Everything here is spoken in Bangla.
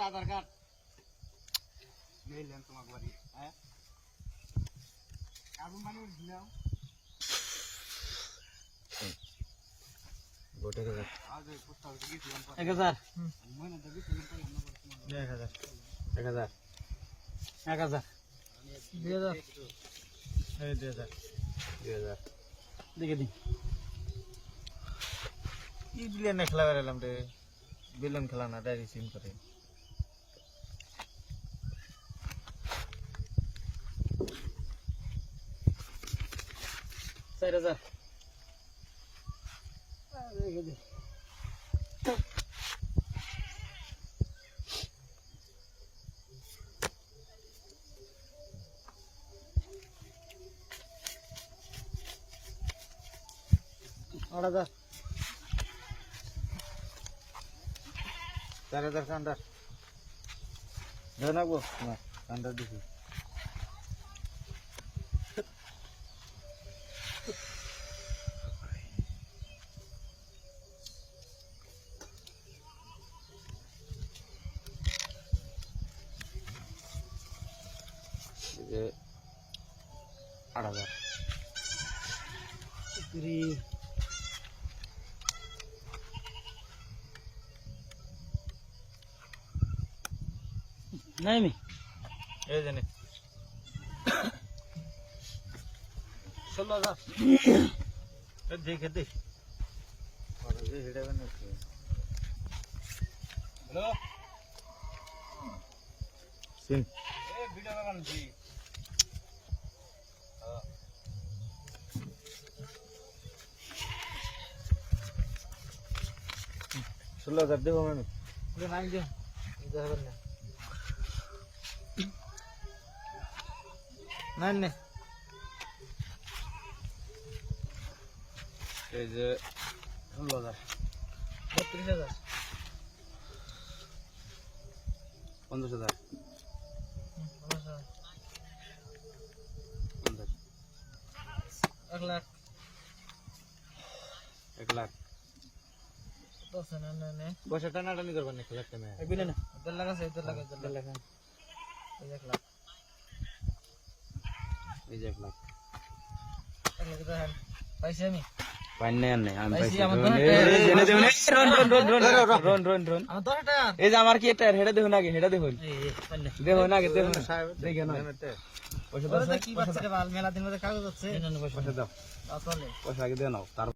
আধার কার্ড নিলেন তোমাকে বাড়ি হ্যাঁ কার্বন পানি দিলাম গোটে গেছে আজ এই পোস্টাল কি দিলাম 1000 মনে তো দিলাম তাই আমরা 1000 1000 2000 এই 2000 দেখে দিন কি বিলিয়ন খেলা বেরালাম রে বিলিয়ন খেলা না ডাইরেক্ট সিম করে চার হাজার দেখে দিন আট হাজার 4000 কান্ডার ধনাবো না কান্ডার দিছি ये 8000 नहीं मी এই জানি 16000 দেখে দে আর যে হেডাবে না হ্যালো সিম এই ভিডিও বানান জি 16000 দেবো আমি ले नाइन दे इधर करना नाइन ने এই যে 16000 32000 15000 1 लाख 1 লাখ दस ने পয়সা টানাটানি করবেন না খেলাতে না एक बिलियन इधर लगा से इधर लगा 1 लाख এই যে 1 লাখ 1 लाख इधर है पैसे नहीं পাইন নাই আনে আমি पैसे পাইছি আমার জেনে দেব রন আমার 10 টাকা এই যে আমার কি এটা হেডা দেখুন আগে হেডা দেখুন ए पल्ले দেখুন আগে দেখুন দেখে না পয়সা দাও কি বাচ্চা বাল মেলা দিন মধ্যে কাগজ আছে পয়সা দাও আসলে পয়সা আগে দিয়ে নাও তার